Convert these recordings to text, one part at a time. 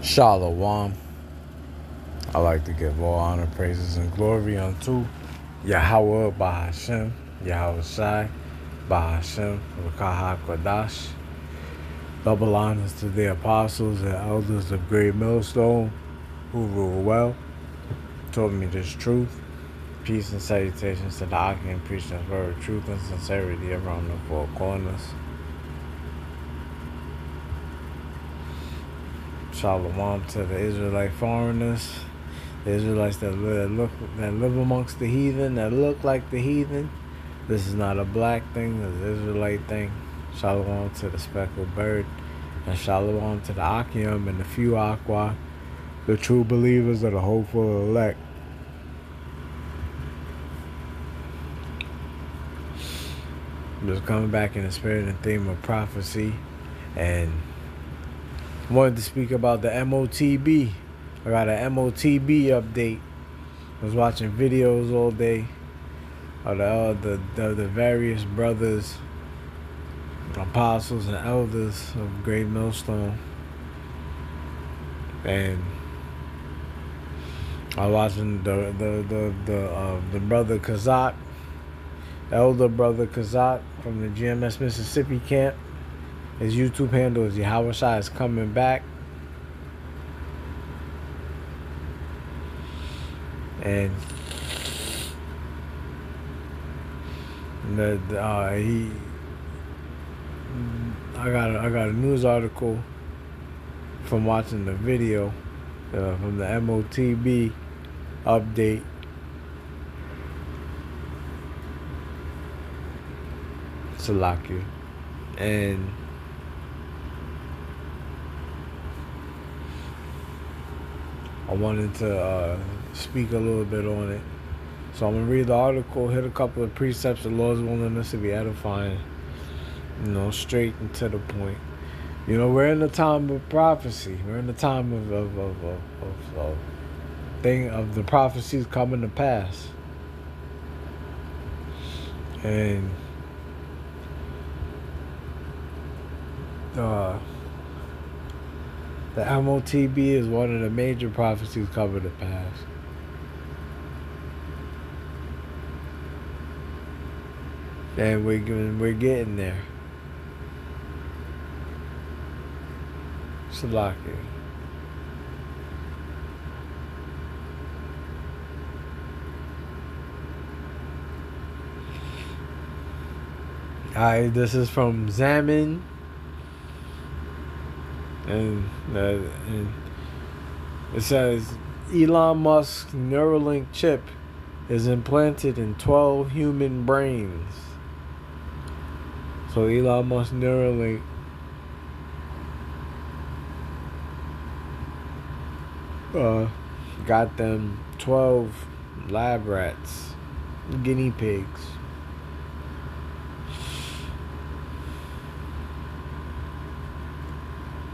Shalom. I like to give all honor, praises, and glory unto Yahweh Bahashem, Yahweh Shai, Bahashem, Rakaha Kodash. Double honors to the apostles and elders of Great Millstone who rule well, taught me this truth. Peace and salutations to the Aki and preaching this word of truth and sincerity around the four corners. Shalom to the Israelite foreigners, the Israelites that live amongst the heathen, that look like the heathen. This is not a black thing, it's an Israelite thing. Shalom to the speckled bird, and shalom to the Akim and the few Aqua, the true believers of the hopeful elect. Just coming back in the spirit and theme of prophecy, and wanted to speak about the MOTB. I got an MOTB update. I was watching videos all day of the various brothers, apostles, and elders of Great Millstone, and I was watching the brother Kazak, elder brother Kazak from the GMS Mississippi camp. His YouTube handle is Yahweh Shai is coming back. And I got a news article from watching the video from the MOTB update. Salakia. And I wanted to speak a little bit on it. So I'm going to read the article, hit a couple of precepts the Lord's willing us to be edifying, straight and to the point. We're in the time of prophecy. We're in the time of the prophecies coming to pass. And the MOTB is one of the major prophecies coming to pass. And we're getting there. Salaki. Alright, this is from Zaman. And it says, Elon Musk's Neuralink chip is implanted in 12 human brains. So Elon Musk's Neuralink got them 12 lab rats, guinea pigs.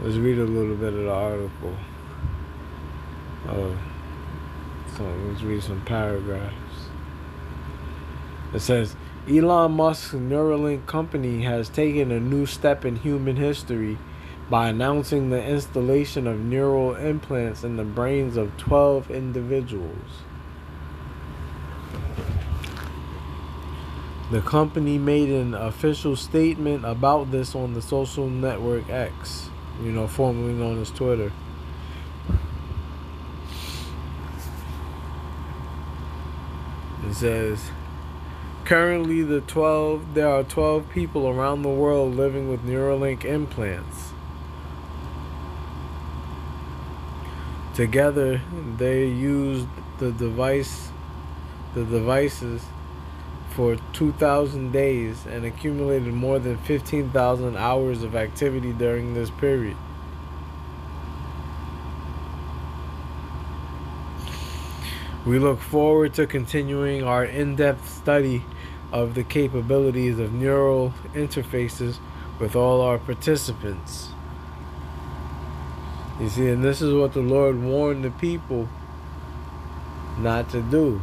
Let's read a little bit of the article. So let's read some paragraphs. It says, Elon Musk's Neuralink company has taken a new step in human history by announcing the installation of neural implants in the brains of 12 individuals. The company made an official statement about this on the social network X, formerly known as Twitter. It says, currently there are 12 people around the world living with Neuralink implants. Together, they used the devices for 2,000 days and accumulated more than 15,000 hours of activity during this period. We look forward to continuing our in-depth study of the capabilities of neural interfaces with all our participants. You see, and this is what the Lord warned the people not to do.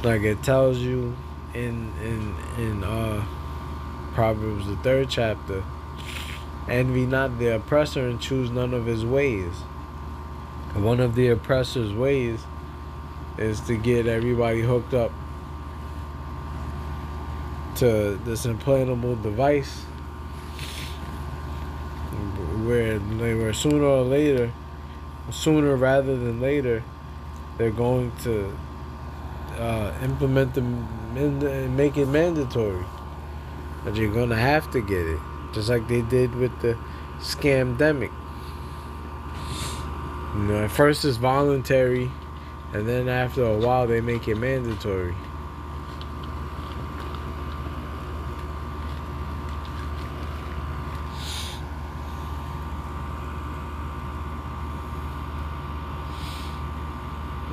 Like it tells you in Proverbs the 3rd chapter. Envy not the oppressor and choose none of his ways. One of the oppressor's ways is to get everybody hooked up to this implantable device where sooner rather than later, they're going to implement them and make it mandatory. But you're going to have to get it. Just like they did with the scamdemic. You know, at first it's voluntary, and then after a while they make it mandatory.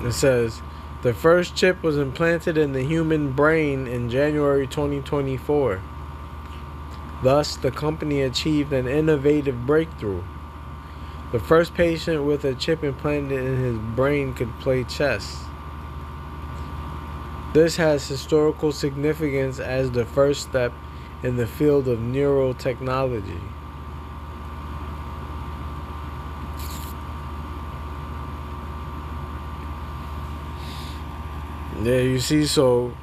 It says, the first chip was implanted in the human brain in January 2024. Thus, the company achieved an innovative breakthrough. The first patient with a chip implanted in his brain could play chess. This has historical significance as the first step in the field of neurotechnology. Yeah, you see, so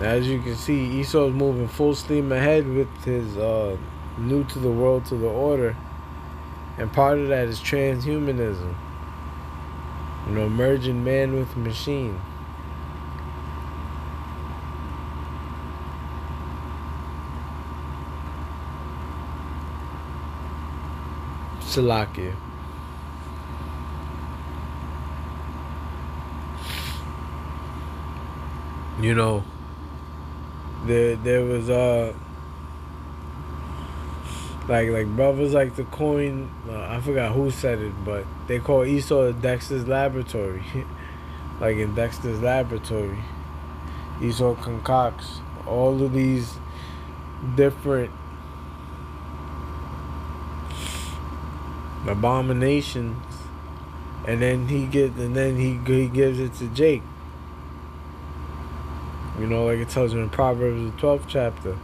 as you can see, Esau's moving full steam ahead with his new to the world, to the order. And part of that is transhumanism. You know, merging man with machine. Salakia. You know, there was like brothers like to coin, I forgot who said it, but they call Esau Dexter's laboratory. Like in Dexter's laboratory, Esau concocts all of these different abominations, and then he gives it to Jake. You know, like it tells you in Proverbs the 12th chapter,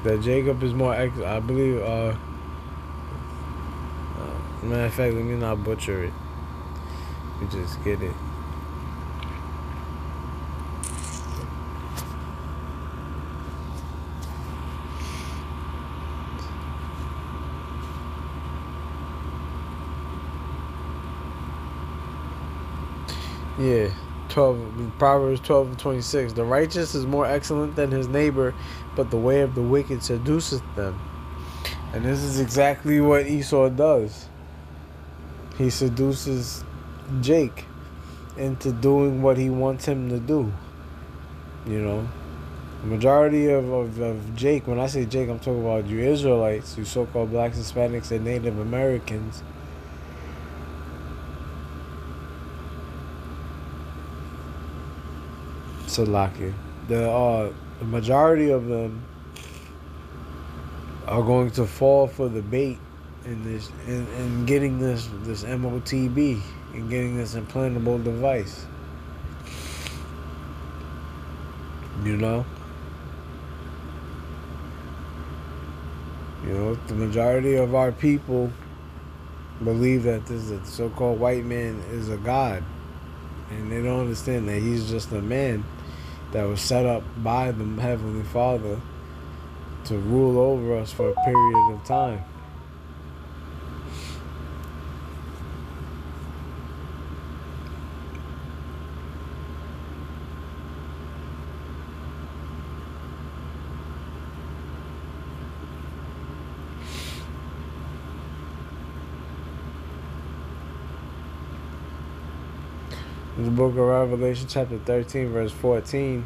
that Jacob is more I believe, matter of fact, let me not butcher it. We just get it. Yeah, Proverbs 12:26. The righteous is more excellent than his neighbor, but the way of the wicked seduceth them. And this is exactly what Esau does. He seduces Jake into doing what he wants him to do. You know, the majority of Jake, when I say Jake, I'm talking about you Israelites, you so-called blacks, Hispanics, and Native Americans. Salakia. The majority of them are going to fall for the bait in this, in getting this MOTB and getting this implantable device. You know, the majority of our people believe that this so-called white man is a god, and they don't understand that he's just a man that was set up by the Heavenly Father to rule over us for a period of time. In the book of Revelation chapter 13 verse 14,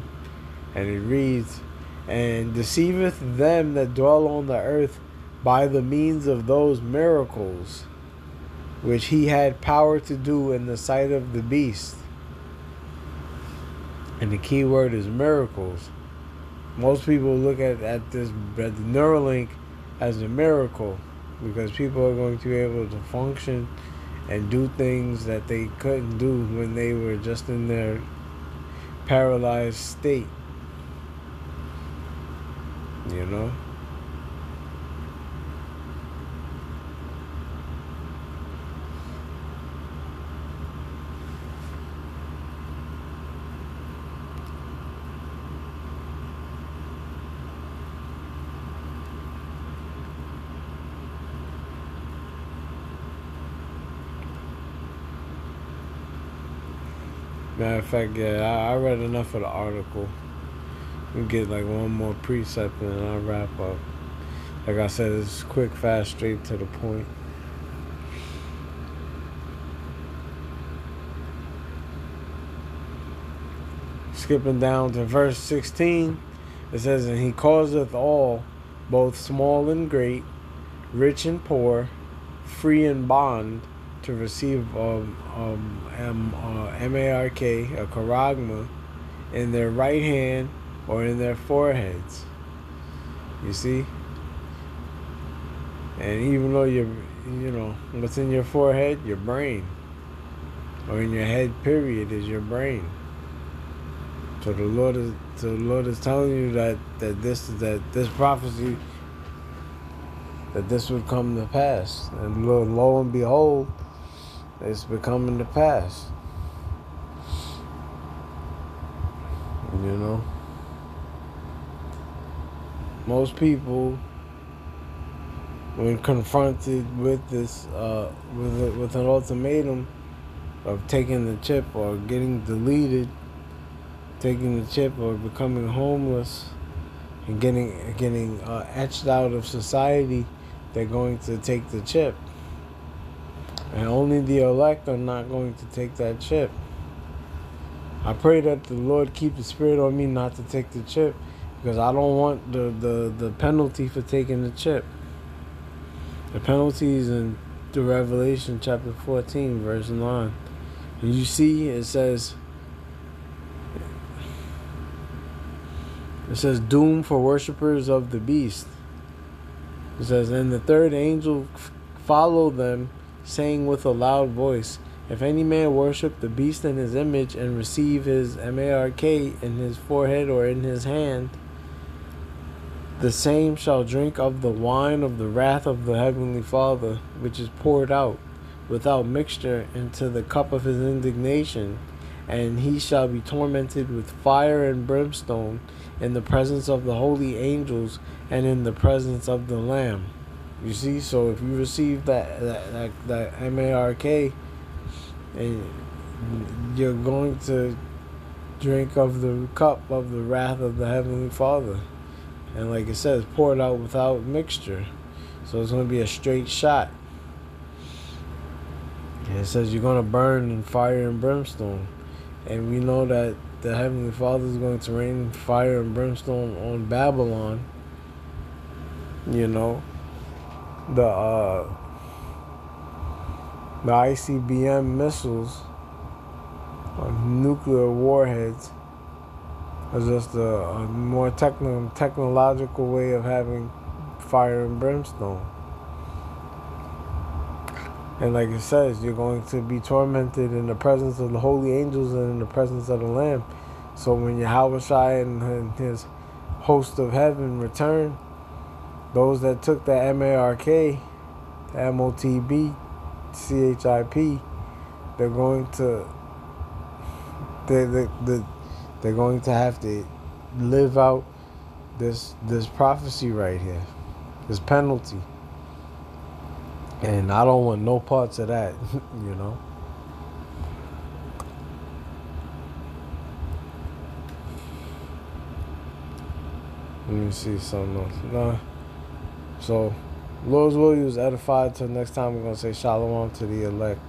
and it reads, and deceiveth them that dwell on the earth by the means of those miracles which he had power to do in the sight of the beast. And the key word is miracles. Most people look at the Neuralink as a miracle, because people are going to be able to function and do things that they couldn't do when they were just in their paralyzed state. You know? Matter of fact, yeah, I read enough of the article. We get like one more precept and then I'll wrap up. Like I said, it's quick, fast, straight to the point. Skipping down to verse 16, it says, "And he causeth all, both small and great, rich and poor, free and bond, to receive MARK, a charagma, in their right hand or in their foreheads." You see? And even though what's in your forehead, your brain, or in your head, period, is your brain. So the Lord is telling you that this prophecy, that this would come to pass, and lo and behold, it's becoming to pass. You know, most people, when confronted with this, with an ultimatum of taking the chip or getting deleted, taking the chip or becoming homeless, and getting etched out of society, they're going to take the chip. And only the elect are not going to take that chip. I pray that the Lord keep the spirit on me not to take the chip, because I don't want the penalty for taking the chip. The penalty is in the Revelation chapter 14, verse 9. And you see, it says, doom for worshipers of the beast. It says, "And the third angel followed them, saying with a loud voice, If any man worship the beast in his image and receive his MARK in his forehead or in his hand, the same shall drink of the wine of the wrath of the heavenly Father, which is poured out without mixture into the cup of his indignation, and he shall be tormented with fire and brimstone in the presence of the holy angels and in the presence of the Lamb." You see, so if you receive that MARK, and you're going to drink of the cup of the wrath of the heavenly Father, and like it says, poured out without mixture. So it's going to be a straight shot. And it says you're going to burn in fire and brimstone. And we know that the Heavenly Father is going to rain fire and brimstone on Babylon. You know, the ICBM missiles, nuclear warheads, are just a more technological way of having fire and brimstone. And like it says, you're going to be tormented in the presence of the holy angels and in the presence of the Lamb. So when Yahushua and his host of heaven return, those that took the MARK, the MOTB, CHIP, they're going to have to live out this prophecy right here, this penalty. And I don't want no parts of that, you know. Let me see something else. Nah. So, Lord's will, you was edified. Till next time, we're going to say shalom to the elect.